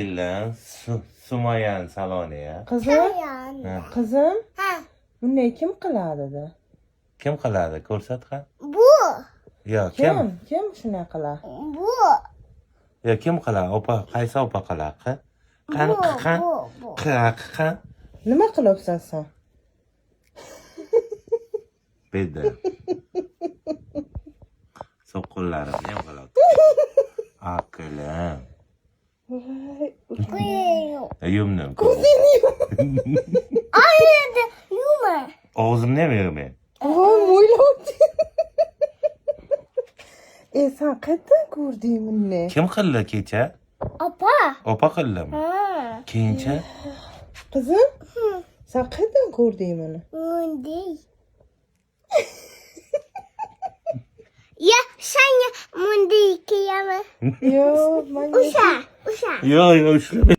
Bilan Sumayan saloniga. Qizim, Ha, bunday kim qiladi? Kim qiladi? Ko'rsat ha. bu, Yo'q, kim? Kim shunday qiladi? bu, Yo'q, kim qiladi? Opa, qaysi opa qiladi? bu. Qan. Nima qilibsan sen? Bedda. So'qqinlarimni ham qiladi. Aqlim. Voy, Yumdim. Ayda, yuma. Og'zimni ham yumaman. voy, mo'ylabdi. Sen qayerdan ko'rding buni? Kim qildi kecha? Opa. Opa qildimi? Ha, Keyinchi? Qizim, sen qayerdan ko'rding buni? bunday. Ya, sen bunday kiyaman. Yo'q, men Usha. Yo'q, ushlab